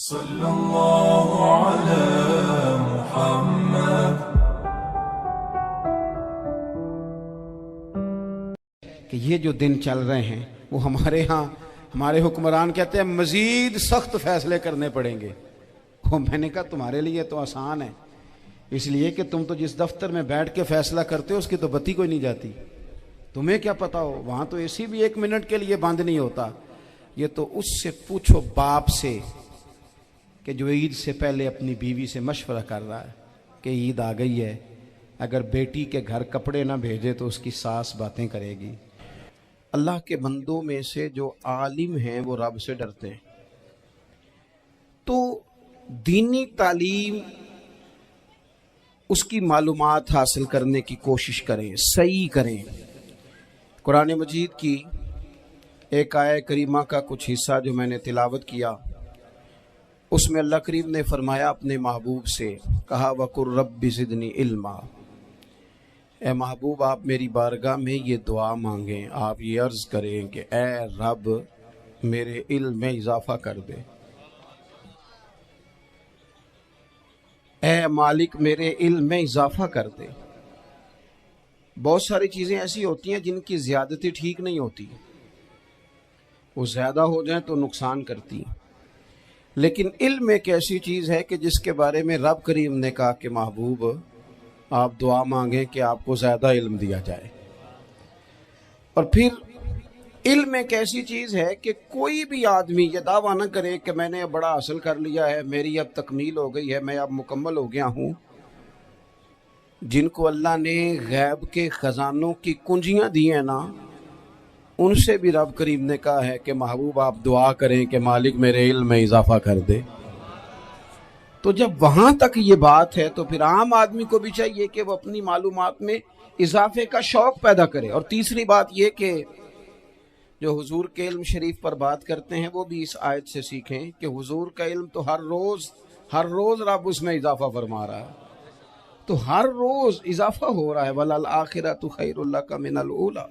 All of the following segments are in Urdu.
صلی اللہ علی محمد۔ کہ یہ جو دن چل رہے ہیں وہ ہمارے ہاں ہمارے حکمران کہتے ہیں مزید سخت فیصلے کرنے پڑیں گے۔ وہ میں نے کہا تمہارے لیے تو آسان ہے، اس لیے کہ تم تو جس دفتر میں بیٹھ کے فیصلہ کرتے ہو اس کی تو بتی کوئی نہیں جاتی، تمہیں کیا پتا ہو، وہاں تو اے سی بھی 1 منٹ کے لیے بند نہیں ہوتا۔ یہ تو اس سے پوچھو باپ سے کہ جو عید سے پہلے اپنی بیوی سے مشورہ کر رہا ہے کہ عید آ گئی ہے، اگر بیٹی کے گھر کپڑے نہ بھیجے تو اس کی ساس باتیں کرے گی۔ اللہ کے بندوں میں سے جو عالم ہیں وہ رب سے ڈرتے ہیں، تو دینی تعلیم اس کی معلومات حاصل کرنے کی کوشش کریں، صحیح کریں۔ قرآن مجید کی ایک آیت کریمہ کا کچھ حصہ جو میں نے تلاوت کیا، اس میں اللہ کریم نے فرمایا اپنے محبوب سے، کہا وَقُلْ رَبِّ زِدْنِی عِلْمًا، اے محبوب آپ میری بارگاہ میں یہ دعا مانگیں، آپ یہ عرض کریں کہ اے رب میرے علم میں اضافہ کر دے، اے مالک میرے علم میں اضافہ کر دے۔ بہت ساری چیزیں ایسی ہوتی ہیں جن کی زیادتی ٹھیک نہیں ہوتی، وہ زیادہ ہو جائیں تو نقصان کرتی ہیں، لیکن علم ایک ایسی چیز ہے کہ جس کے بارے میں رب کریم نے کہا کہ محبوب آپ دعا مانگیں کہ آپ کو زیادہ علم دیا جائے۔ اور پھر علم ایک ایسی چیز ہے کہ کوئی بھی آدمی یہ دعویٰ نہ کرے کہ میں نے بڑا حاصل کر لیا ہے، میری اب تکمیل ہو گئی ہے، میں اب مکمل ہو گیا ہوں۔ جن کو اللہ نے غیب کے خزانوں کی کنجیاں دی ہیں نا، ان سے بھی رب کریم نے کہا ہے کہ محبوب آپ دعا کریں کہ مالک میرے علم میں اضافہ کر دے۔ تو جب وہاں تک یہ بات ہے تو پھر عام آدمی کو بھی چاہیے کہ وہ اپنی معلومات میں اضافے کا شوق پیدا کرے۔ اور تیسری بات یہ کہ جو حضور کے علم شریف پر بات کرتے ہیں وہ بھی اس آیت سے سیکھیں کہ حضور کا علم تو ہر روز رب اس میں اضافہ فرما رہا ہے، تو ہر روز اضافہ ہو رہا ہے۔ وَلَلْآخِرَةُ خَيْرٌ لَكَ مِنَ الْأُولَىٰ،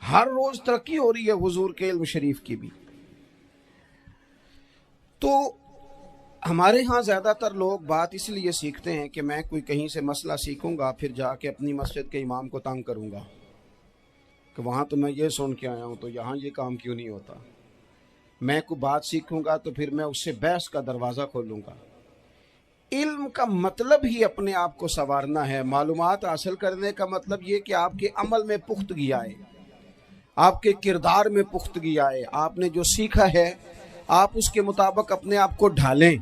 ہر روز ترقی ہو رہی ہے حضور کے علم شریف کی بھی۔ تو ہمارے ہاں زیادہ تر لوگ بات اس لیے سیکھتے ہیں کہ میں کوئی کہیں سے مسئلہ سیکھوں گا پھر جا کے اپنی مسجد کے امام کو تنگ کروں گا کہ وہاں تو میں یہ سن کے آیا ہوں تو یہاں یہ کام کیوں نہیں ہوتا۔ میں کوئی بات سیکھوں گا تو پھر میں اس سے بحث کا دروازہ کھولوں گا۔ علم کا مطلب ہی اپنے آپ کو سنوارنا ہے، معلومات حاصل کرنے کا مطلب یہ کہ آپ کے عمل میں پختگی آئے، آپ کے کردار میں پختگی آئے، آپ نے جو سیکھا ہے آپ اس کے مطابق اپنے آپ کو ڈھالیں۔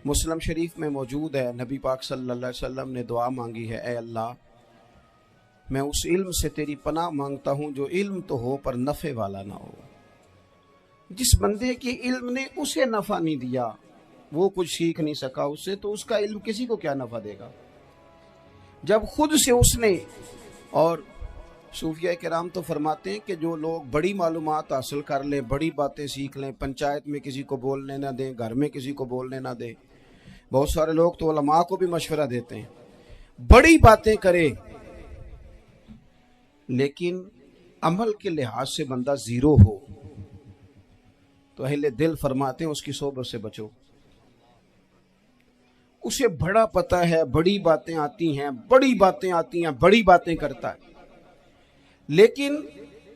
مسلم شریف میں موجود ہے، نبی پاک صلی اللہ علیہ وسلم نے دعا مانگی ہے، اے اللہ میں اس علم سے تیری پناہ مانگتا ہوں جو علم تو ہو پر نفع والا نہ ہو۔ جس بندے کی علم نے اسے نفع نہیں دیا، وہ کچھ سیکھ نہیں سکا اس سے، تو اس کا علم کسی کو کیا نفع دے گا۔ جب خود سے اس نے، اور صوفیہ کرام تو فرماتے ہیں کہ جو لوگ بڑی معلومات حاصل کر لیں، بڑی باتیں سیکھ لیں، پنچایت میں کسی کو بولنے نہ دیں، گھر میں کسی کو بولنے نہ دیں، بہت سارے لوگ تو علماء کو بھی مشورہ دیتے ہیں، بڑی باتیں کرے لیکن عمل کے لحاظ سے بندہ زیرو ہو تو اہل دل فرماتے ہیں اس کی صحبت سے بچو۔ اسے بڑا پتہ ہے، بڑی باتیں آتی ہیں، بڑی باتیں کرتا ہے، لیکن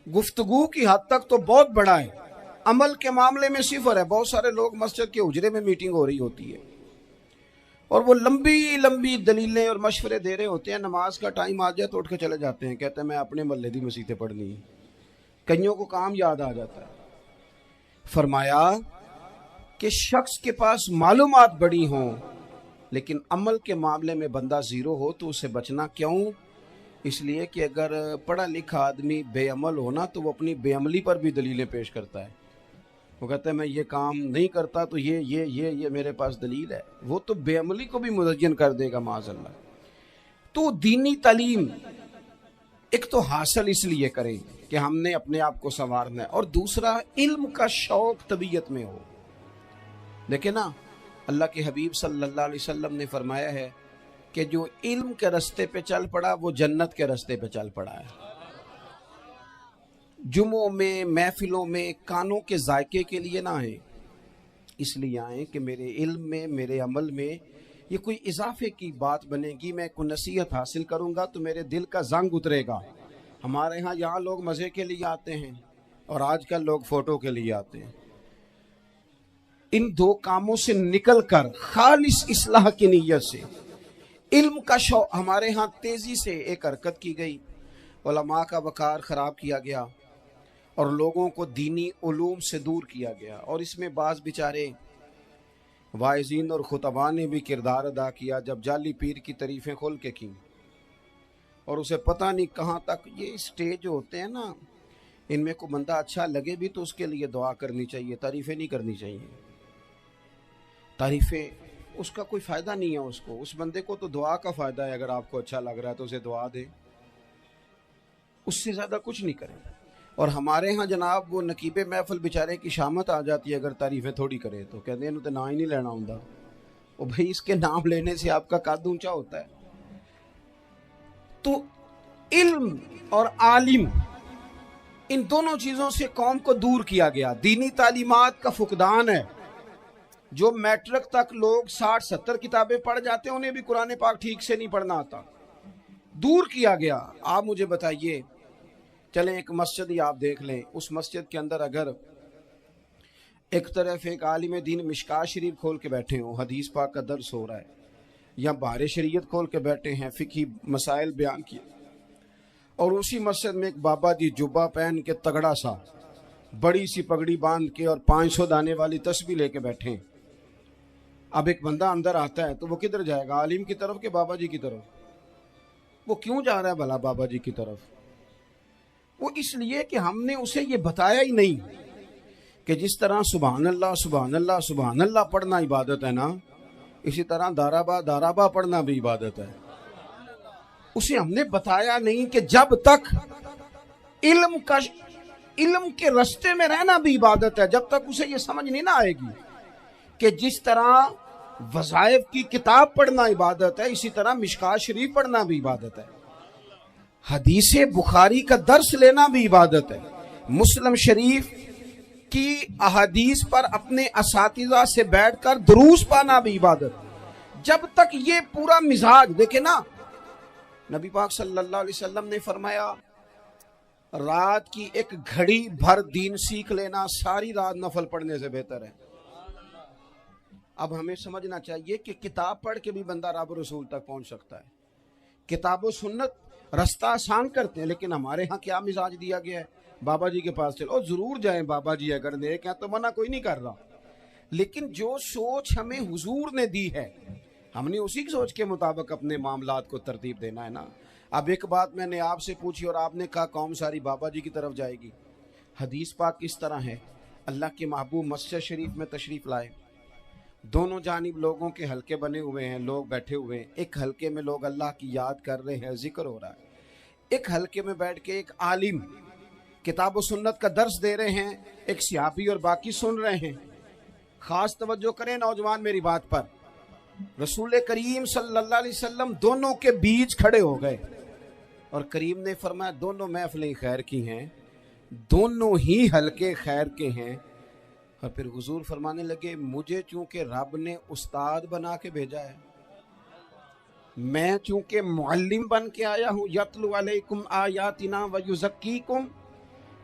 گفتگو کی حد تک تو بہت بڑا ہے، عمل کے معاملے میں صفر ہے۔ بہت سارے لوگ مسجد کے حجرے میں میٹنگ ہو رہی ہوتی ہے اور وہ لمبی دلیلیں اور مشورے دے رہے ہوتے ہیں، نماز کا ٹائم آ جائے تو اٹھ کے چلے جاتے ہیں، کہتے ہیں میں اپنے محلے دی مسیتیں پڑھنی ہیں۔ کئیوں کو کام یاد آ جاتا ہے۔ فرمایا کہ شخص کے پاس معلومات بڑی ہوں لیکن عمل کے معاملے میں بندہ زیرو ہو تو اسے بچنا کیوں؟ اس لیے کہ اگر پڑھا لکھا آدمی بے عمل ہونا تو وہ اپنی بے عملی پر بھی دلیلیں پیش کرتا ہے، وہ کہتا ہے میں یہ کام نہیں کرتا تو یہ میرے پاس دلیل ہے، وہ تو بے عملی کو بھی مزین کر دے گا معاذ اللہ۔ تو دینی تعلیم ایک تو حاصل اس لیے کریں کہ ہم نے اپنے آپ کو سنوارنا ہے، اور دوسرا علم کا شوق طبیعت میں ہو۔ دیکھیں نا، اللہ کے حبیب صلی اللہ علیہ وسلم نے فرمایا ہے کہ جو علم کے رستے پہ چل پڑا وہ جنت کے رستے پہ چل پڑا ہے۔ جمعوں میں، محفلوں میں کانوں کے ذائقے کے لیے نہ ہیں، اس لیے آئیں کہ میرے علم میں، میرے عمل میں یہ کوئی اضافے کی بات بنے گی، میں کوئی نصیحت حاصل کروں گا تو میرے دل کا زنگ اترے گا۔ ہمارے ہاں یہاں لوگ مزے کے لیے آتے ہیں اور آج کل لوگ فوٹو کے لیے آتے ہیں۔ ان دو کاموں سے نکل کر خالص اصلاح کی نیت سے علم کا شوق، ہمارے ہاں تیزی سے ایک حرکت کی گئی، علماء کا وقار خراب کیا گیا اور لوگوں کو دینی علوم سے دور کیا گیا، اور اس میں بعض بیچارے واعظین اور خطباء نے بھی کردار ادا کیا جب جعلی پیر کی تعریفیں کھول کے کی، اور اسے پتہ نہیں کہاں تک یہ اسٹیج ہوتے ہیں نا، ان میں کوئی بندہ اچھا لگے بھی تو اس کے لیے دعا کرنی چاہیے، تعریفیں نہیں کرنی چاہیے۔ تعریفیں اس کا کوئی فائدہ نہیں ہے، اس بندے کو تو دعا کا فائدہ ہے، اگر آپ کو اچھا لگ رہا ہے تو اسے دعا دے، اس سے زیادہ کچھ نہیں کریں۔ اور ہمارے ہاں جناب وہ نقیب محفل بیچارے کی شامت آ جاتی ہے اگر تعریفیں تھوڑی کرے تو کہتے ہیں تو نام ہی نہیں لینا ہوں، وہ بھائی اس کے نام لینے سے آپ کا قد اونچا ہوتا ہے۔ تو علم اور عالم، ان دونوں چیزوں سے قوم کو دور کیا گیا۔ دینی تعلیمات کا فقدان ہے، جو میٹرک تک لوگ 60-70 کتابیں پڑھ جاتے ہیں انہیں بھی قرآن پاک ٹھیک سے نہیں پڑھنا آتا، دور کیا گیا۔ آپ مجھے بتائیے، چلیں ایک مسجد ہی آپ دیکھ لیں، اس مسجد کے اندر اگر ایک طرف ایک عالم دین مشکات شریف کھول کے بیٹھے ہوں، حدیث پاک کا درس ہو رہا ہے، یا بہار شریعت کھول کے بیٹھے ہیں، فقہی مسائل بیان کیے، اور اسی مسجد میں ایک بابا جی جبہ پہن کے تگڑا سا بڑی سی پگڑی باندھ کے اور 500 دانے والی تسبیح لے کے بیٹھے ہیں، اب ایک بندہ اندر آتا ہے تو وہ کدھر جائے گا، عالم کی طرف کہ بابا جی کی طرف؟ وہ کیوں جا رہا ہے بھلا بابا جی کی طرف؟ وہ اس لیے کہ ہم نے اسے یہ بتایا ہی نہیں کہ جس طرح سبحان اللہ سبحان اللہ سبحان اللہ پڑھنا عبادت ہے نا، اسی طرح دارابا دارابا پڑھنا بھی عبادت ہے۔ اسے ہم نے بتایا نہیں کہ جب تک علم کے رستے میں رہنا بھی عبادت ہے، جب تک اسے یہ سمجھ نہیں نہ آئے گی کہ جس طرح وظائف کی کتاب پڑھنا عبادت ہے اسی طرح مشکات شریف پڑھنا بھی عبادت ہے، حدیث بخاری کا درس لینا بھی عبادت ہے، مسلم شریف کی احادیث پر اپنے اساتذہ سے بیٹھ کر دروس پانا بھی عبادت ہے۔ جب تک یہ پورا مزاج دیکھیں نا، نبی پاک صلی اللہ علیہ وسلم نے فرمایا رات کی ایک گھڑی بھر دین سیکھ لینا ساری رات نفل پڑھنے سے بہتر ہے۔ اب ہمیں سمجھنا چاہیے کہ کتاب پڑھ کے بھی بندہ رب رسول تک پہنچ سکتا ہے، کتاب و سنت رستہ آسان کرتے ہیں، لیکن ہمارے ہاں کیا مزاج دیا گیا ہے، بابا جی کے پاس چلو، ضرور جائیں بابا جی اگر نیک ہیں تو منع کوئی نہیں کر رہا، لیکن جو سوچ ہمیں حضور نے دی ہے ہم نے اسی سوچ کے مطابق اپنے معاملات کو ترتیب دینا ہے نا۔ اب ایک بات میں نے آپ سے پوچھی اور آپ نے کہا قوم ساری بابا جی کی طرف جائے گی، حدیث پاک کس طرح ہے؟ اللہ کے محبوب مسجد شریف میں تشریف لائے، دونوں جانب لوگوں کے حلقے بنے ہوئے ہیں، لوگ بیٹھے ہوئے ہیں، ایک حلقے میں لوگ اللہ کی یاد کر رہے ہیں، ذکر ہو رہا ہے، ایک حلقے میں بیٹھ کے ایک عالم کتاب و سنت کا درس دے رہے ہیں، ایک صحابی اور باقی سن رہے ہیں۔ خاص توجہ کریں نوجوان میری بات پر، رسول کریم صلی اللہ علیہ وسلم دونوں کے بیچ کھڑے ہو گئے اور کریم نے فرمایا دونوں محفلیں خیر کی ہیں، دونوں ہی حلقے خیر کے ہیں، اور پھر حضور فرمانے لگے مجھے چونکہ رب نے استاد بنا کے بھیجا ہے، میں چونکہ معلم بن کے آیا ہوں، یتلو علیکم آیاتنا ویزکیکم،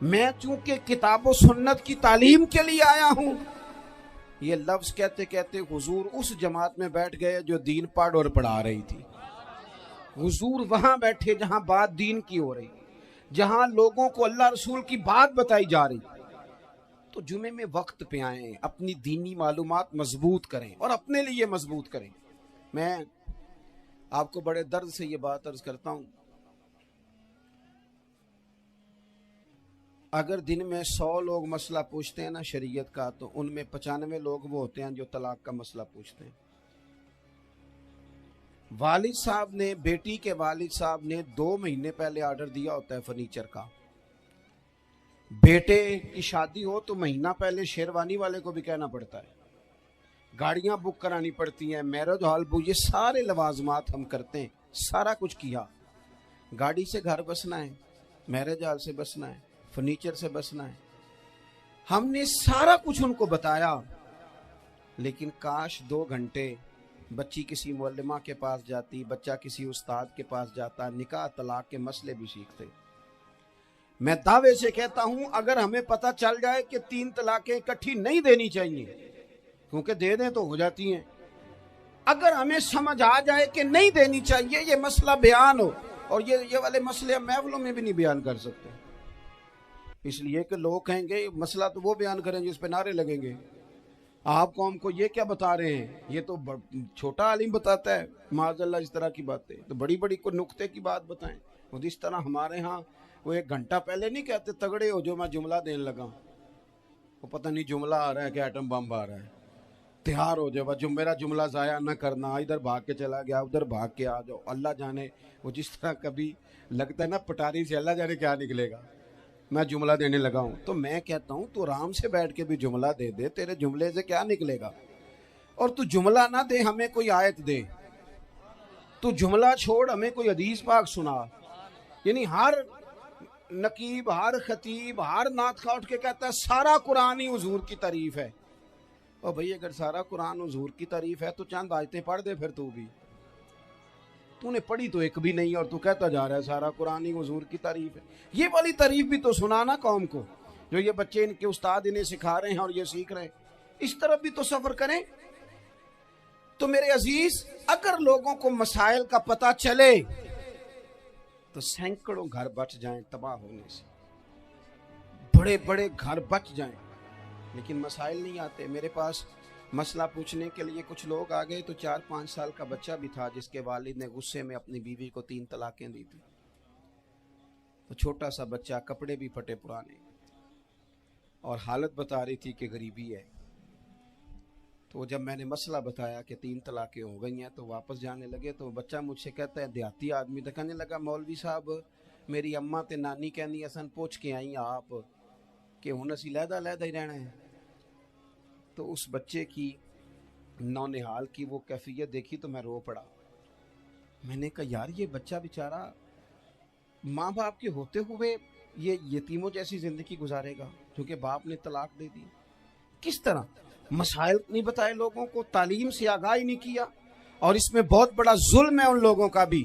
میں چونکہ کتاب و سنت کی تعلیم کے لیے آیا ہوں۔ یہ لفظ کہتے کہتے حضور اس جماعت میں بیٹھ گئے جو دین پڑھ اور پڑھا رہی تھی، حضور وہاں بیٹھے جہاں بات دین کی ہو رہی، جہاں لوگوں کو اللہ رسول کی بات بتائی جا رہی۔ تو جمعے میں وقت پہ آئیں، اپنی دینی معلومات مضبوط کریں اور اپنے لیے مضبوط کریں۔ میں آپ کو بڑے درد سے یہ بات عرض کرتا ہوں، اگر دن میں 100 لوگ مسئلہ پوچھتے ہیں نا شریعت کا، تو ان میں 95 لوگ وہ ہوتے ہیں جو طلاق کا مسئلہ پوچھتے ہیں۔ والد صاحب نے، بیٹی کے والد صاحب نے 2 مہینے پہلے آرڈر دیا ہوتا ہے فرنیچر کا، بیٹے کی شادی ہو تو مہینہ پہلے شیروانی والے کو بھی کہنا پڑتا ہے، گاڑیاں بک کرانی پڑتی ہیں، میرج ہال بک، یہ سارے لوازمات ہم کرتے ہیں، سارا کچھ کیا، گاڑی سے گھر بسنا ہے، میرج ہال سے بسنا ہے، فرنیچر سے بسنا ہے، ہم نے سارا کچھ ان کو بتایا، لیکن کاش 2 گھنٹے بچی کسی معلمہ کے پاس جاتی، بچہ کسی استاد کے پاس جاتا، نکاح طلاق کے مسئلے بھی سیکھتے۔ میں دعوے سے کہتا ہوں اگر ہمیں پتہ چل جائے کہ 3 طلاقیں اکٹھی نہیں دینی چاہیے، کیونکہ دے دیں تو ہو جاتی ہیں، اگر ہمیں سمجھ آ جائے کہ نہیں دینی چاہیے، یہ مسئلہ بیان ہو، اور یہ والے مسئلے ہم محفلوں میں بھی نہیں بیان کر سکتے، اس لیے کہ لوگ کہیں گے مسئلہ تو وہ بیان کریں جس پہ نعرے لگیں گے، آپ قوم کو یہ کیا بتا رہے ہیں، یہ تو چھوٹا عالم بتاتا ہے معاذ اللہ اس طرح کی باتیں، تو بڑی بڑی کوئی نقطے کی بات بتائیں۔ اور اس طرح ہمارے ہاں وہ 1 گھنٹہ پہلے نہیں کہتے تگڑے ہو جو میں جملہ دینے لگا، وہ پتہ نہیں جملہ آ رہا ہے کہ ایٹم بم آ رہا ہے، تیار ہو جاؤ، جو میرا جملہ ضائع نہ کرنا، ادھر بھاگ کے چلا گیا ادھر بھاگ کے آ جاؤ، اللہ جانے وہ جس طرح کبھی لگتا ہے نا پٹاری سے، اللہ جانے کیا نکلے گا، میں جملہ دینے لگا ہوں۔ تو میں کہتا ہوں تو آرام سے بیٹھ کے بھی جملہ دے دے، تیرے جملے سے کیا نکلے گا، اور تو جملہ نہ دے ہمیں کوئی آیت دے، تو جملہ چھوڑ ہمیں کوئی حدیث پاک سنا، یعنی ہر نقیب، ہر خطیب، ہر نعت خواہ اٹھ کے کہتا ہے سارا قرآن ہی حضور کی تعریف ہے۔ اور بھئی اگر سارا قرآن حضور کی تعریف ہے تو چند آیتیں پڑھ دے پھر، تو نے پڑھی تو ایک بھی نہیں اور تو کہتا جا رہا ہے سارا قرآن ہی حضور کی تعریف ہے۔ یہ والی تعریف بھی تو سنانا قوم کو، جو یہ بچے ان کے استاد انہیں سکھا رہے ہیں اور یہ سیکھ رہے ہیں، اس طرف بھی تو سفر کریں۔ تو میرے عزیز اگر لوگوں کو مسائل کا پتہ چلے تو سینکڑوں گھر بچ جائیں تباہ ہونے سے، بڑے بڑے گھر بچ جائیں، لیکن مسائل نہیں آتے۔ میرے پاس مسئلہ پوچھنے کے لیے کچھ لوگ آ گئے تو 4-5 سال کا بچہ بھی تھا جس کے والد نے غصے میں اپنی بیوی کو 3 طلاقیں دی تھی، تو چھوٹا سا بچہ، کپڑے بھی پھٹے پرانے، اور حالت بتا رہی تھی کہ غریبی ہے۔ تو جب میں نے مسئلہ بتایا کہ 3 طلاقیں ہو گئی ہیں تو واپس جانے لگے، تو بچہ مجھ سے کہتا ہے، دیہاتی آدمی تو کہنے لگا مولوی صاحب میری اماں تے نانی کہنی اسن پوچھ کے آئی آپ کہ ہن اسی لہدا لہدا ہی رہنا ہے۔ تو اس بچے کی نونہال کی وہ کیفیت دیکھی تو میں رو پڑا۔ میں نے کہا یار یہ بچہ بیچارہ ماں باپ کے ہوتے ہوئے یہ یتیموں جیسی زندگی گزارے گا کیونکہ باپ نے طلاق دے دی، کس طرح؟ مسائل نہیں بتائے لوگوں کو، تعلیم سے آگاہی نہیں کیا، اور اس میں بہت بڑا ظلم ہے ان لوگوں کا بھی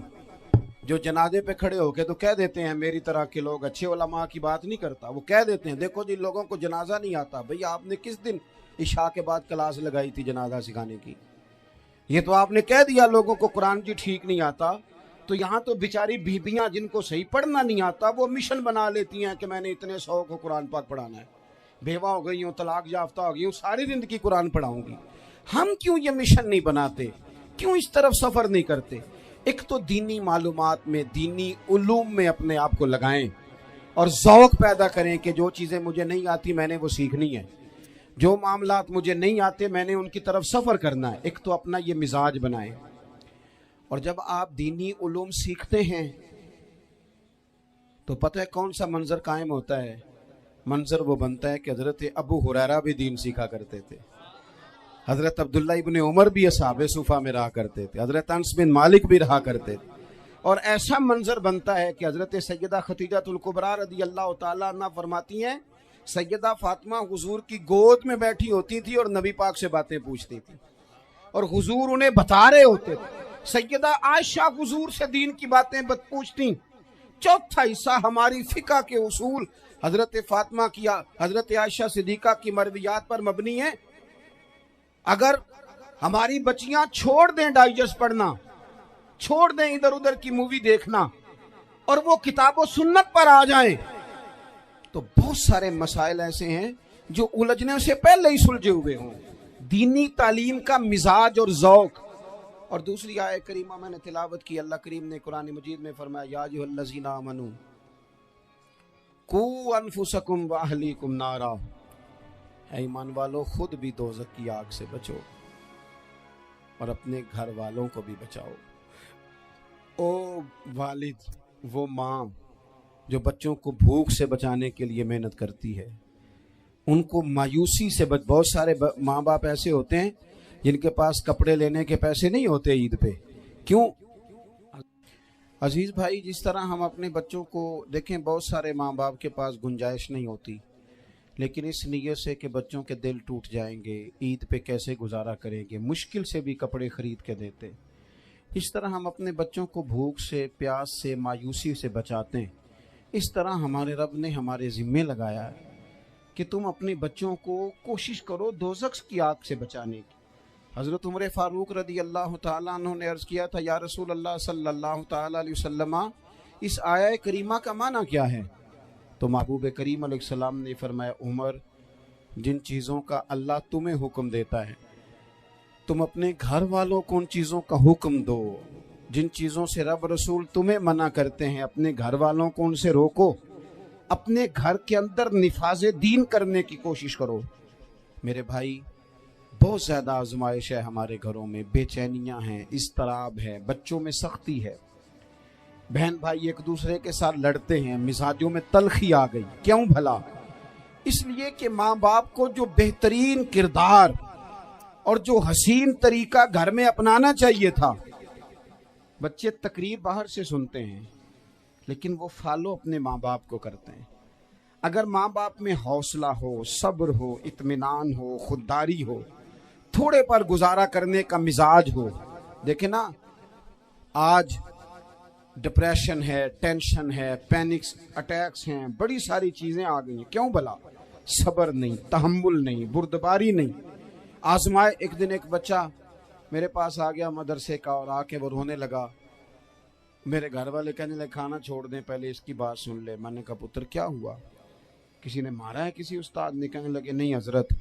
جو جنازے پہ کھڑے ہو کے تو کہہ دیتے ہیں، میری طرح کے لوگ اچھے علماء کی بات نہیں کرتا، وہ کہہ دیتے ہیں دیکھو جن لوگوں کو جنازہ نہیں آتا، بھئی آپ نے کس دن عشاء کے بعد کلاس لگائی تھی جنازہ سکھانے کی؟ یہ تو آپ نے کہہ دیا لوگوں کو قرآن جی ٹھیک نہیں آتا، تو یہاں تو بیچاری بیبیاں جن کو صحیح پڑھنا نہیں آتا وہ مشن بنا لیتی ہیں کہ میں نے اتنے 100 کو قرآن پاک پڑھانا ہے، بیوہ ہو گئی ہوں، طلاق یافتہ ہو گئی ہوں، ساری زندگی قرآن پڑھاؤں گی۔ ہم کیوں یہ مشن نہیں بناتے، کیوں اس طرف سفر نہیں کرتے؟ ایک تو دینی معلومات میں، دینی علوم میں اپنے آپ کو لگائیں اور ذوق پیدا کریں کہ جو چیزیں مجھے نہیں آتی میں نے وہ سیکھنی ہے، جو معاملات مجھے نہیں آتے میں نے ان کی طرف سفر کرنا ہے۔ ایک تو اپنا یہ مزاج بنائیں، اور جب آپ دینی علوم سیکھتے ہیں تو پتہ ہے کون سا منظر قائم ہوتا ہے؟ منظر وہ بنتا ہے کہ حضرت ابو ہریرہ بھی دین سیکھا کرتے تھے، حضرت عبداللہ ابن عمر بھی اصحاب صفہ میں رہا کرتے تھے، حضرت انس بن مالک بھی رہا کرتے تھے، اور ایسا منظر بنتا ہے کہ حضرت سیدہ خدیجہ الکبریٰ رضی اللہ تعالیٰ عنہ فرماتی ہیں سیدہ فاطمہ حضور کی گود میں بیٹھی ہوتی تھی اور نبی پاک سے باتیں پوچھتی تھی اور حضور انہیں بتا رہے ہوتے تھے۔ سیدہ عائشہ حضور سے دین کی باتیں پوچھتی۔ چوتھا حصہ ہماری فقہ کے اصول حضرت فاطمہ کی، حضرت عائشہ صدیقہ کی مرویات پر مبنی ہیں۔ اگر ہماری بچیاں چھوڑ دیں ڈائجسٹ پڑھنا، چھوڑ دیں ادھر ادھر کی مووی دیکھنا، اور وہ کتاب و سنت پر آ جائیں تو بہت سارے مسائل ایسے ہیں جو الجھنے سے پہلے ہی سلجھے ہوئے ہوں۔ دینی تعلیم کا مزاج اور ذوق۔ اور دوسری آیت کریمہ میں نے تلاوت کی، اللہ کریم نے قرآن مجید میں فرمایا یا ایھا الذین آمنوا قوا انفسکم واہلیکم نارا، اے ایمان والو خود بھی دوزخ کی آگ سے بچو اور اپنے گھر والوں کو بھی بچاؤ۔ او والد، وہ ماں جو بچوں کو بھوک سے بچانے کے لیے محنت کرتی ہے، ان کو مایوسی سے بہت سارے ماں باپ ایسے ہوتے ہیں جن کے پاس کپڑے لینے کے پیسے نہیں ہوتے عید پہ۔ کیوں؟ عزیز بھائی، جس طرح ہم اپنے بچوں کو دیکھیں، بہت سارے ماں باپ کے پاس گنجائش نہیں ہوتی، لیکن اس نیت سے کہ بچوں کے دل ٹوٹ جائیں گے، عید پہ کیسے گزارا کریں گے، مشکل سے بھی کپڑے خرید کے دیتے، اس طرح ہم اپنے بچوں کو بھوک سے، پیاس سے، مایوسی سے بچاتے ہیں۔ اس طرح ہمارے رب نے ہمارے ذمے لگایا ہے کہ تم اپنے بچوں کو کوشش کرو دوزخ کی آگ سے بچانے کی۔ حضرت عمر فاروق رضی اللہ تعالیٰ عنہ نے عرض کیا تھا، یا رسول اللہ صلی اللہ تعالیٰ علیہ وسلم، اس آیہ کریمہ کا معنی کیا ہے؟ تو محبوب کریم علیہ السلام نے فرمایا، عمر، جن چیزوں کا اللہ تمہیں حکم دیتا ہے تم اپنے گھر والوں کو ان چیزوں کا حکم دو، جن چیزوں سے رب رسول تمہیں منع کرتے ہیں اپنے گھر والوں کو ان سے روکو، اپنے گھر کے اندر نفاذ دین کرنے کی کوشش کرو۔ میرے بھائی، بہت زیادہ آزمائش ہے ہمارے گھروں میں، بے چینیاں ہیں، اضطراب ہے، بچوں میں سختی ہے، بہن بھائی ایک دوسرے کے ساتھ لڑتے ہیں، مزاجوں میں تلخی آ گئی۔ کیوں بھلا؟ اس لیے کہ ماں باپ کو جو بہترین کردار اور جو حسین طریقہ گھر میں اپنانا چاہیے تھا، بچے تقریر باہر سے سنتے ہیں لیکن وہ فالو اپنے ماں باپ کو کرتے ہیں۔ اگر ماں باپ میں حوصلہ ہو، صبر ہو، اطمینان ہو، خودداری ہو، تھوڑے پر گزارا کرنے کا مزاج ہو، دیکھیں نا، آج ڈپریشن ہے، ٹینشن ہے، پینکس اٹیکس ہیں، بڑی ساری چیزیں آ گئی ہیں۔ کیوں بھلا؟ صبر نہیں، تحمل نہیں، بردباری نہیں۔ آزمائے ایک دن ایک بچہ میرے پاس آ گیا مدرسے کا، اور آ کے وہ رونے لگا۔ میرے گھر والے کہنے لگے کھانا چھوڑ دیں، پہلے اس کی بات سن لے۔ میں نے کہا پتر کیا ہوا؟ کسی نے مارا ہے کسی استاد نے؟ کہنے لگے نہیں حضرت،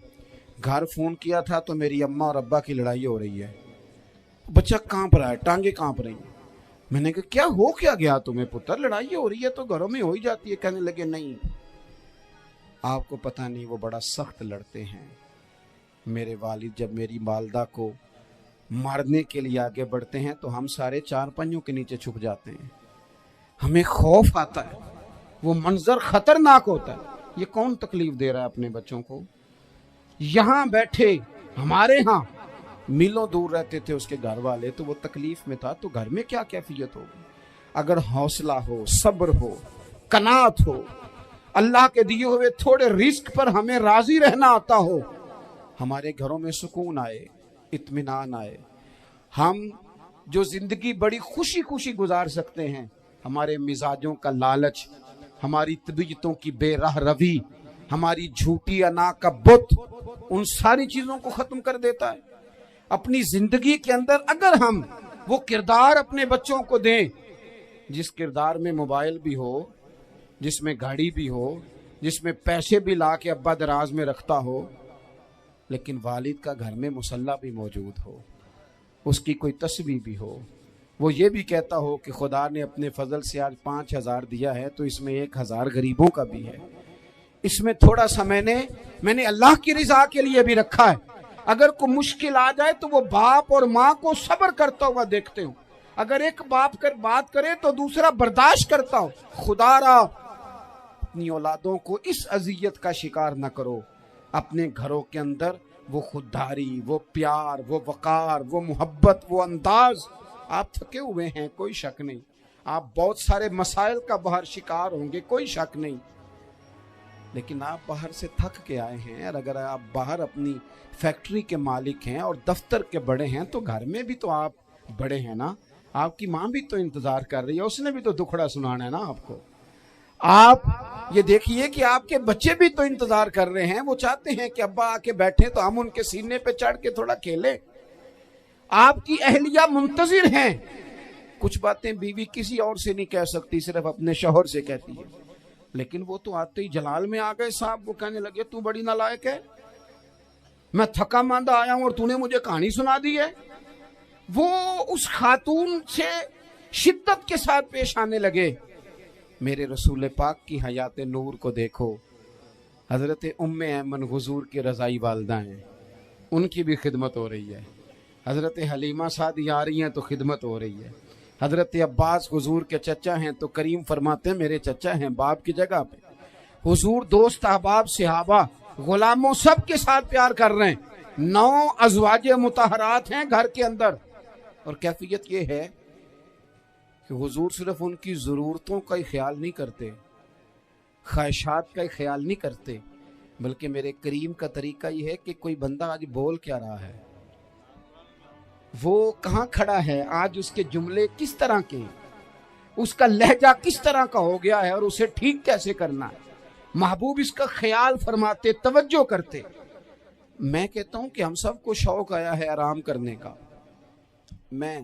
گھر فون کیا تھا تو میری اماں اور ابا کی لڑائی ہو رہی ہے۔ بچہ کانپ رہا ہے، ٹانگیں کانپ رہی ہیں۔ میں نے کہا کیا ہو کیا گیا تمہیں پتر؟ لڑائی ہو رہی ہے تو گھروں میں ہو ہی جاتی ہے۔ کہنے لگے نہیں، آپ کو پتہ نہیں، وہ بڑا سخت لڑتے ہیں۔ میرے والد جب میری والدہ کو مارنے کے لیے آگے بڑھتے ہیں تو ہم سارے چار پنجوں کے نیچے چھپ جاتے ہیں، ہمیں خوف آتا ہے، وہ منظر خطرناک ہوتا ہے۔ یہ کون تکلیف دے رہا ہے اپنے بچوں کو؟ یہاں بیٹھے ہمارے ہاں میلوں دور رہتے تھے اس کے گھر والے، تو وہ تکلیف میں تھا، تو گھر میں کیا کیفیت ہوگی؟ اگر حوصلہ ہو، صبر ہو، قناعت ہو، اللہ کے دیے ہوئے تھوڑے رزق پر ہمیں راضی رہنا آتا ہو، ہمارے گھروں میں سکون آئے، اطمینان آئے، ہم جو زندگی بڑی خوشی خوشی گزار سکتے ہیں، ہمارے مزاجوں کا لالچ، ہماری طبیعتوں کی بے راہ روی، ہماری جھوٹی انا کا بت، ان ساری چیزوں کو ختم کر دیتا ہے۔ اپنی زندگی کے اندر اگر ہم وہ کردار اپنے بچوں کو دیں، جس کردار میں موبائل بھی ہو، جس میں گاڑی بھی ہو، جس میں پیسے بھی لا کے ابا دراز میں رکھتا ہو، لیکن والد کا گھر میں مصلی بھی موجود ہو، اس کی کوئی تسبیح بھی ہو، وہ یہ بھی کہتا ہو کہ خدا نے اپنے فضل سے آج 5,000 دیا ہے تو اس میں 1,000 غریبوں کا بھی ہے، اس میں تھوڑا سا میں نے اللہ کی رضا کے لیے بھی رکھا ہے۔ اگر کوئی مشکل آ جائے تو وہ باپ اور ماں کو صبر کرتا ہوا دیکھتے ہوں، اگر ایک باپ کر بات کرے تو دوسرا برداشت کرتا ہو۔ خدا را اپنی اولادوں کو اس اذیت کا شکار نہ کرو۔ اپنے گھروں کے اندر وہ خودداری، وہ پیار، وہ وقار، وہ محبت، وہ انداز۔ آپ تھکے ہوئے ہیں، کوئی شک نہیں، آپ بہت سارے مسائل کا باہر شکار ہوں گے، کوئی شک نہیں، لیکن آپ باہر سے تھک کے آئے ہیں، اور اگر آپ باہر اپنی فیکٹری کے مالک ہیں اور دفتر کے بڑے ہیں تو گھر میں بھی تو آپ بڑے ہیں نا۔ آپ کی ماں بھی تو انتظار کر رہی ہے، اس نے بھی تو دکھڑا سنانا ہے نا آپ کو۔ آپ یہ دیکھیے کہ آپ کے بچے بھی تو انتظار کر رہے ہیں، وہ چاہتے ہیں کہ ابا آ کے بیٹھیں تو ہم ان کے سینے پہ چڑھ کے تھوڑا کھیلیں۔ آپ کی اہلیہ منتظر ہیں۔ کچھ باتیں بیوی کسی اور سے نہیں کہہ سکتی، صرف اپنے شوہر سے کہتی ہے، لیکن وہ تو آتے ہی جلال میں آ گئے صاحب، وہ کہنے لگے تو بڑی نالائق ہے، میں تھکا ماندہ آیا ہوں اور تو نے مجھے کہانی سنا دی ہے۔ وہ اس خاتون سے شدت کے ساتھ پیش آنے لگے۔ میرے رسول پاک کی حیات نور کو دیکھو، حضرت ام ایمن حضور کی رضائی والدہ ہیں، ان کی بھی خدمت ہو رہی ہے، حضرت حلیمہ سعدی آ رہی ہیں تو خدمت ہو رہی ہے، حضرت عباس حضور کے چچا ہیں تو کریم فرماتے ہیں میرے چچا ہیں باپ کی جگہ پہ۔ حضور دوست احباب صحابہ غلاموں سب کے ساتھ پیار کر رہے ہیں، 9 ازواج مطہرات ہیں گھر کے اندر، اور کیفیت یہ ہے کہ حضور صرف ان کی ضرورتوں کا ہی خیال نہیں کرتے، خواہشات کا ہی خیال نہیں کرتے، بلکہ میرے کریم کا طریقہ یہ ہے کہ کوئی بندہ آج بول کیا رہا ہے، وہ کہاں کھڑا ہے آج، اس کے جملے کس طرح کے ہیں، اس کا لہجہ کس طرح کا ہو گیا ہے، اور اسے ٹھیک کیسے کرنا ہے۔ محبوب اس کا خیال فرماتے، توجہ کرتے۔ میں کہتا ہوں کہ ہم سب کو شوق آیا ہے آرام کرنے کا۔ میں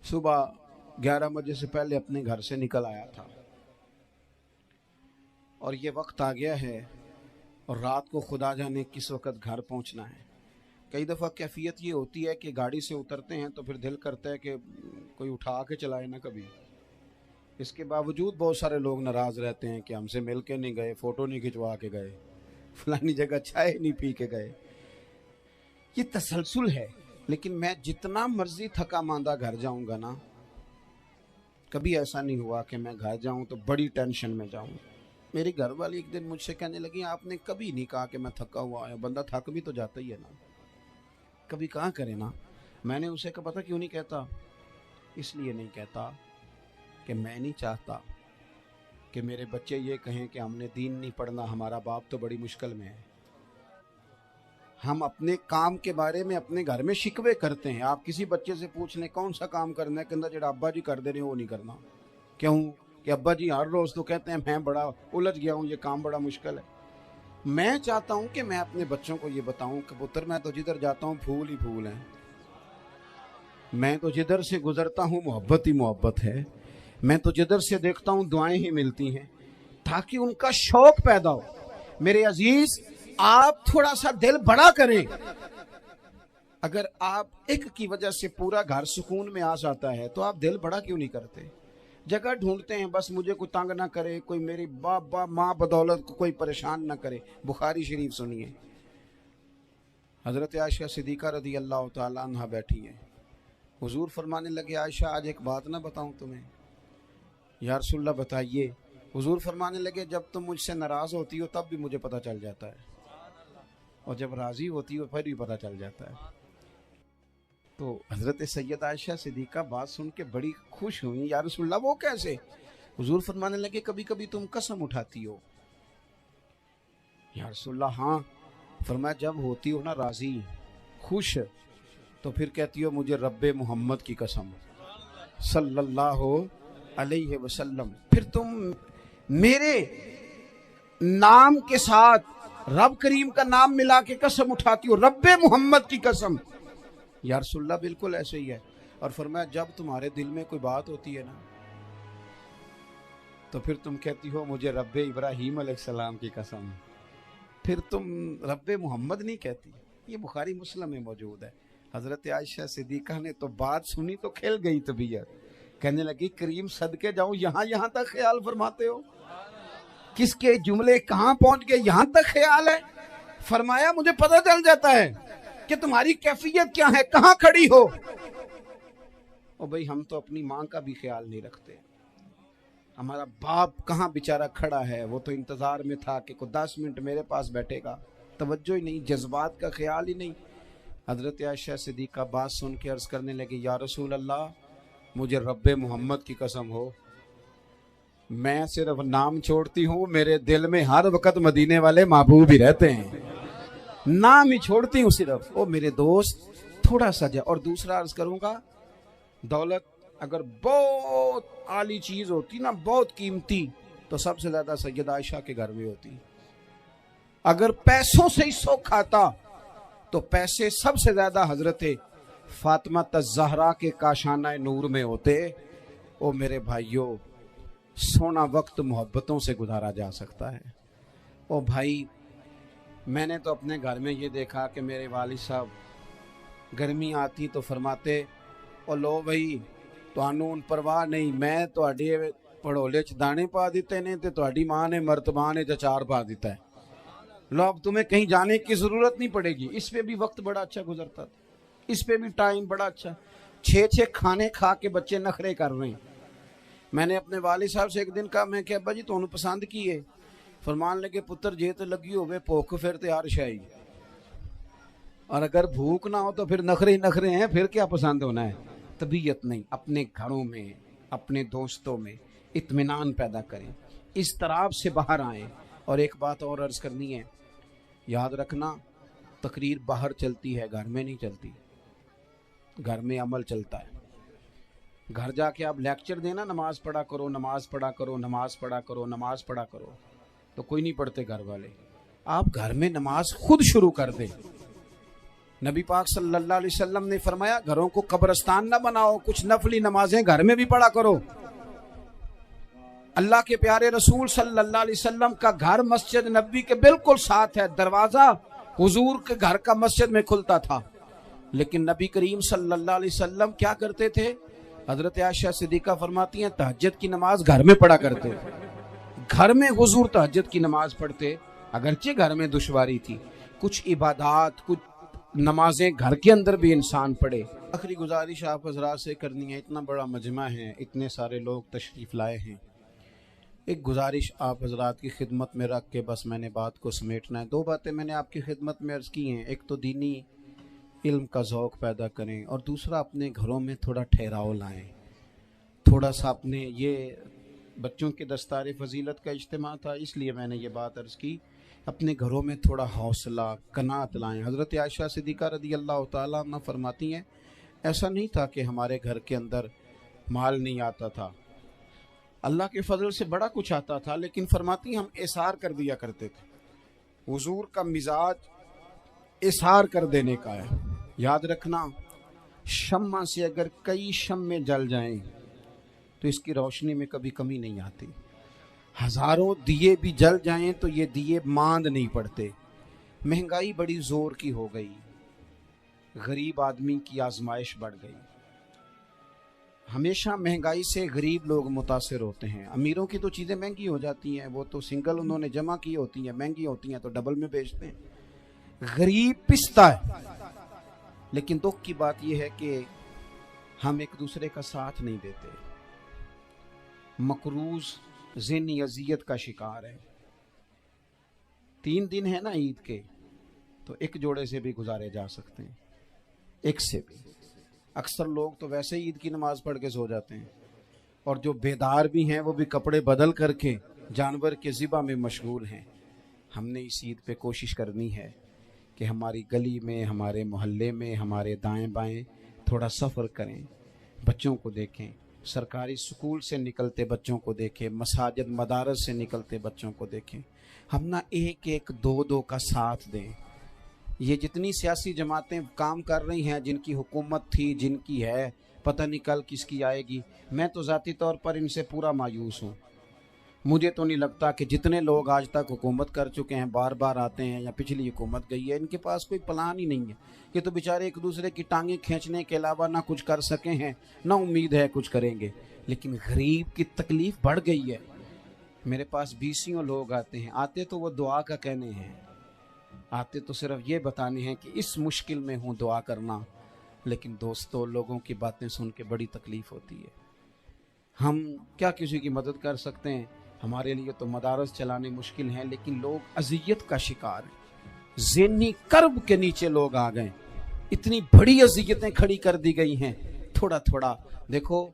صبح 11 بجے سے پہلے اپنے گھر سے نکل آیا تھا، اور یہ وقت آ گیا ہے، اور رات کو خدا جانے کس وقت گھر پہنچنا ہے۔ کئی دفعہ کیفیت یہ ہوتی ہے کہ گاڑی سے اترتے ہیں تو پھر دل کرتا ہے کہ کوئی اٹھا کے چلائے نہ کبھی۔ اس کے باوجود بہت سارے لوگ ناراض رہتے ہیں کہ ہم سے مل کے نہیں گئے، فوٹو نہیں کھنچوا کے گئے، فلانی جگہ چائے نہیں پی کے گئے۔ یہ تسلسل ہے۔ لیکن میں جتنا مرضی تھکا ماندہ گھر جاؤں گا نا، کبھی ایسا نہیں ہوا کہ میں گھر جاؤں تو بڑی ٹینشن میں جاؤں۔ میری گھر والی ایک دن مجھ سے کہنے لگی، آپ نے کبھی نہیں کہا کہ میں تھکا ہوا ہے، بندہ تھک بھی تو جاتا ہی ہے نا، کبھی کہاں کرے نا۔ میں نے اسے کہا پتہ کیوں نہیں کہتا؟ اس لیے نہیں کہتا کہ میں نہیں چاہتا کہ میرے بچے یہ کہیں کہ ہم نے دین نہیں پڑھنا، ہمارا باپ تو بڑی مشکل میں ہے۔ ہم اپنے کام کے بارے میں اپنے گھر میں شکوے کرتے ہیں۔ آپ کسی بچے سے پوچھ لیں کون سا کام کرنا ہے، کہنا جڑا ابا جی کر دے رہے وہ نہیں کرنا۔ کیوں؟ کہ ابا جی ہر روز تو کہتے ہیں میں بڑا الجھ گیا ہوں، یہ کام بڑا مشکل ہے۔ میں چاہتا ہوں کہ میں اپنے بچوں کو یہ بتاؤں کہ پتر میں تو جدھر جاتا ہوں پھول ہی پھول ہیں، میں تو جدھر سے گزرتا ہوں محبت ہی محبت ہے، میں تو جدھر سے دیکھتا ہوں دعائیں ہی ملتی ہیں، تاکہ ان کا شوق پیدا ہو۔ میرے عزیز، آپ تھوڑا سا دل بڑا کریں۔ اگر آپ ایک کی وجہ سے پورا گھر سکون میں آ جاتا ہے تو آپ دل بڑا کیوں نہیں کرتے؟ جگہ ڈھونڈتے ہیں بس مجھے کوئی تنگ نہ کرے، کوئی میری باپ ماں بدولت کو کوئی پریشان نہ کرے۔ بخاری شریف سنیے، حضرت عائشہ صدیقہ رضی اللہ تعالیٰ عنہ بیٹھی ہیں، حضور فرمانے لگے عائشہ آج ایک بات نہ بتاؤں تمہیں؟ یا رسول اللہ بتائیے۔ حضور فرمانے لگے جب تم مجھ سے ناراض ہوتی ہو تب بھی مجھے پتہ چل جاتا ہے، اور جب راضی ہوتی ہو پھر بھی پتہ چل جاتا ہے۔ تو حضرت سید عائشہ صدیقہ بات سن کے بڑی خوش ہوئی، یا رسول اللہ وہ کیسے؟ حضور فرمانے لگے کبھی کبھی تم قسم اٹھاتی ہو۔ یا رسول اللہ ہاں۔ فرمایا جب ہوتی ہو نا راضی، خوش، تو پھر کہتی ہو مجھے رب محمد کی قسم صلی اللہ علیہ وسلم، پھر تم میرے نام کے ساتھ رب کریم کا نام ملا کے قسم اٹھاتی ہو، رب محمد کی قسم۔ یا رسول اللہ بالکل ایسے ہی ہے۔ اور فرمایا جب تمہارے دل میں کوئی بات ہوتی ہے نا تو پھر تم کہتی ہو مجھے رب ابراہیم علیہ السلام کی قسم، پھر تم رب محمد نہیں کہتی۔ یہ بخاری مسلم میں موجود ہے۔ حضرت عائشہ صدیقہ نے تو بات سنی تو کھل گئی طبیعت، کہنے لگی کریم صدقے جاؤں، یہاں تک خیال فرماتے ہو؟ کس کے جملے کہاں پہنچ گئے، یہاں تک خیال ہے؟ فرمایا مجھے پتہ چل جاتا ہے کہ تمہاری کیفیت کیا ہے، کہاں کھڑی ہو۔ او بھئی ہم تو اپنی ماں کا بھی خیال نہیں رکھتے، ہمارا باپ کہاں بیچارہ کھڑا ہے، وہ تو انتظار میں تھا کہ کوئی 10 منٹ میرے پاس بیٹھے گا، توجہ ہی نہیں، جذبات کا خیال ہی نہیں۔ حضرت عائشہ صدیقہ بات سن کے عرض کرنے لگے یا رسول اللہ مجھے رب محمد کی قسم ہو، میں صرف نام چھوڑتی ہوں، میرے دل میں ہر وقت مدینے والے محبوب ہی رہتے ہیں، نام ہی چھوڑتی ہوں صرف۔ او میرے دوست تھوڑا سا جا، اور دوسرا عرض کروں گا، دولت اگر بہت عالی چیز ہوتی نا، بہت قیمتی، تو سب سے زیادہ سید عائشہ کے گھر میں ہوتی۔ اگر پیسوں سے ہی سوکھ کھاتا تو پیسے سب سے زیادہ حضرت فاطمہ الزہرا کے کاشانہ نور میں ہوتے۔ او میرے بھائیوں، سونا وقت محبتوں سے گزارا جا سکتا ہے۔ او بھائی، میں نے تو اپنے گھر میں یہ دیکھا کہ میرے والد صاحب گرمی آتی تو فرماتے او لو بھائی تانوں پرواہ نہیں، میں تواڈے پڑھولے چ دانے پا دیتے نے تے تواڈی ماں نے مرتبان چ اچار پا دیتا ہے، لو اب تمہیں کہیں جانے کی ضرورت نہیں پڑے گی۔ اس پہ بھی وقت بڑا اچھا گزرتا تھا، اس پہ بھی ٹائم بڑا اچھا۔ 6 کھانے کھا کے بچے نخرے کر رہے ہیں۔ میں نے اپنے والد صاحب سے ایک دن کہا، میں کہ ابا جی تانوں پسند کی ہے؟ فرمان لگے پتر جے تے لگی ہوئے بھوک پھر تے ہر شے، اور اگر بھوک نہ ہو تو پھر نخرے ہی نخرے ہیں، پھر کیا پسند ہونا ہے؟ طبیعت نہیں۔ اپنے گھروں میں، اپنے دوستوں میں اطمینان پیدا کریں، اضطراب سے باہر آئیں، اور ایک بات اور عرض کرنی ہے، یاد رکھنا تقریر باہر چلتی ہے، گھر میں نہیں چلتی، گھر میں عمل چلتا ہے۔ گھر جا کے آپ لیکچر دینا نماز پڑھا کرو، نماز پڑھا کرو، نماز پڑھا کرو، نماز پڑھا کرو، تو کوئی نہیں پڑھتے گھر والے۔ آپ گھر میں نماز خود شروع کر دیں۔ نبی پاک صلی اللہ علیہ وسلم نے فرمایا گھروں کو قبرستان نہ بناؤ، کچھ نفلی نمازیں گھر میں بھی پڑھا کرو۔ اللہ کے پیارے رسول صلی اللہ علیہ وسلم کا گھر مسجد نبوی کے بالکل ساتھ ہے، دروازہ حضور کے گھر کا مسجد میں کھلتا تھا، لیکن نبی کریم صلی اللہ علیہ وسلم کیا کرتے تھے؟ حضرت عائشہ صدیقہ فرماتی ہیں تہجد کی نماز گھر میں پڑھا کرتے، گھر میں حضور تہجد کی نماز پڑھتے، اگرچہ گھر میں دشواری تھی، کچھ عبادات، کچھ نمازیں گھر کے اندر بھی انسان پڑھے۔ آخری گزارش آپ حضرات سے کرنی ہے، اتنا بڑا مجمع ہے، اتنے سارے لوگ تشریف لائے ہیں، ایک گزارش آپ حضرات کی خدمت میں رکھ کے بس میں نے بات کو سمیٹنا ہے۔ دو باتیں میں نے آپ کی خدمت میں عرض کی ہیں، ایک تو دینی علم کا ذوق پیدا کریں، اور دوسرا اپنے گھروں میں تھوڑا ٹھہراؤ لائیں، تھوڑا سا اپنے، یہ بچوں کے دستار فضیلت کا اجتماع تھا اس لیے میں نے یہ بات عرض کی، اپنے گھروں میں تھوڑا حوصلہ قناعت لائیں۔ حضرت عائشہ صدیقہ رضی اللہ تعالیٰ عنہ فرماتی ہیں ایسا نہیں تھا کہ ہمارے گھر کے اندر مال نہیں آتا تھا، اللہ کے فضل سے بڑا کچھ آتا تھا، لیکن فرماتی ہم اثار کر دیا کرتے تھے۔ حضور کا مزاج اثار کر دینے کا ہے۔ یاد رکھنا شمع سے اگر کئی شمع جل جائیں تو اس کی روشنی میں کبھی کمی نہیں آتی، ہزاروں دیے بھی جل جائیں تو یہ دیے ماند نہیں پڑتے۔ مہنگائی بڑی زور کی ہو گئی، غریب آدمی کی آزمائش بڑھ گئی، ہمیشہ مہنگائی سے غریب لوگ متاثر ہوتے ہیں۔ امیروں کی تو چیزیں مہنگی ہو جاتی ہیں، وہ تو سنگل انہوں نے جمع کی ہوتی ہیں، مہنگی ہوتی ہیں تو ڈبل میں بیچتے ہیں، غریب پستا ہے۔ لیکن دکھ کی بات یہ ہے کہ ہم ایک دوسرے کا ساتھ نہیں دیتے، مقروض ذہنی اذیت کا شکار ہے۔ 3 دن ہے نا عید کے، تو ایک جوڑے سے بھی گزارے جا سکتے ہیں، ایک سے بھی۔ اکثر لوگ تو ویسے عید کی نماز پڑھ کے سو جاتے ہیں، اور جو بیدار بھی ہیں وہ بھی کپڑے بدل کر کے جانور کے ذبح میں مشغول ہیں۔ ہم نے اس عید پہ کوشش کرنی ہے کہ ہماری گلی میں، ہمارے محلے میں، ہمارے دائیں بائیں تھوڑا سفر کریں، بچوں کو دیکھیں، سرکاری سکول سے نکلتے بچوں کو دیکھیں، مساجد مدارس سے نکلتے بچوں کو دیکھیں، ہم نہ ایک ایک دو دو کا ساتھ دیں۔ یہ جتنی سیاسی جماعتیں کام کر رہی ہیں، جن کی حکومت تھی، جن کی ہے، پتہ نہیں کل کس کی آئے گی، میں تو ذاتی طور پر ان سے پورا مایوس ہوں۔ مجھے تو نہیں لگتا کہ جتنے لوگ آج تک حکومت کر چکے ہیں، بار بار آتے ہیں یا پچھلی حکومت گئی ہے، ان کے پاس کوئی پلان ہی نہیں ہے۔ یہ تو بیچارے ایک دوسرے کی ٹانگیں کھینچنے کے علاوہ نہ کچھ کر سکے ہیں، نہ امید ہے کچھ کریں گے۔ لیکن غریب کی تکلیف بڑھ گئی ہے۔ میرے پاس 20 لوگ آتے ہیں، آتے تو وہ دعا کا کہنے ہیں، آتے تو صرف یہ بتانے ہیں کہ اس مشکل میں ہوں، دعا کرنا۔ لیکن دوستو، لوگوں کی باتیں سن کے بڑی تکلیف ہوتی ہے۔ ہم کیا کسی کی مدد کر سکتے ہیں؟ ہمارے لیے تو مدارس چلانے مشکل ہیں، لیکن لوگ اذیت کا شکار ہیں، ذہنی کرب کے نیچے لوگ آ گئے، اتنی بڑی اذیتیں کھڑی کر دی گئی ہیں۔ تھوڑا تھوڑا دیکھو،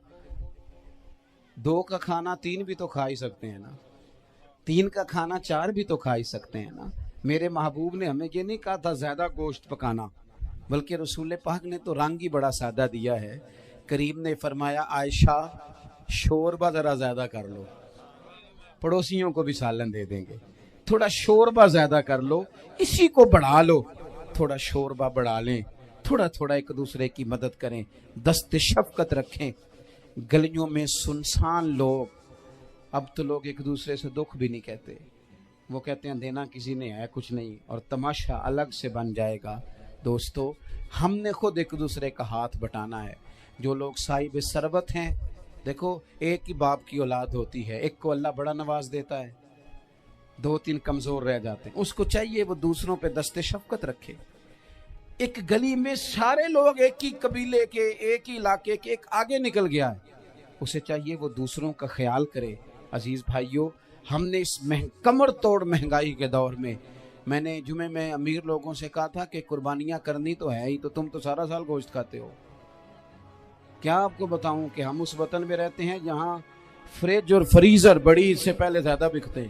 2 کا کھانا 3 بھی تو کھا ہی سکتے ہیں نا، 3 کا کھانا 4 بھی تو کھا ہی سکتے ہیں نا۔ میرے محبوب نے ہمیں یہ نہیں کہا تھا زیادہ گوشت پکانا، بلکہ رسول پاک نے تو رنگ ہی بڑا سادہ دیا ہے۔ کریم نے فرمایا عائشہ شوربہ ذرا زیادہ کر لو، پڑوسیوں کو بھی سالن دے دیں گے، تھوڑا شوربہ زیادہ کر لو، اسی کو بڑھا لو، تھوڑا شوربہ بڑھا لیں، تھوڑا تھوڑا ایک دوسرے کی مدد کریں، دست شفقت رکھیں۔ گلیوں میں سنسان لوگ، اب تو لوگ ایک دوسرے سے دکھ بھی نہیں کہتے، وہ کہتے ہیں دینا کسی نے ہے کچھ نہیں، اور تماشا الگ سے بن جائے گا۔ دوستو، ہم نے خود ایک دوسرے کا ہاتھ بٹانا ہے۔ جو لوگ صاحب ثروت ہیں، دیکھو ایک ہی باپ کی اولاد ہوتی ہے، ایک کو اللہ بڑا نواز دیتا ہے، 2-3 کمزور رہ جاتے ہیں، اس کو چاہیے وہ دوسروں پہ دست شفقت رکھے۔ ایک گلی میں سارے لوگ ایک ہی قبیلے کے، ایک ہی علاقے کے، ایک آگے نکل گیا ہے، اسے چاہیے وہ دوسروں کا خیال کرے۔ عزیز بھائیوں، ہم نے اس کمر توڑ مہنگائی کے دور میں نے جمعے میں امیر لوگوں سے کہا تھا کہ قربانیاں کرنی تو ہے ہی، تو تم تو سارا سال گوشت کھاتے ہو۔ کیا آپ کو بتاؤں کہ ہم اس وطن میں رہتے ہیں جہاں فریج اور فریزر بڑی عید سے پہلے زیادہ بکتے ہیں،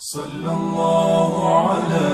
صلى الله على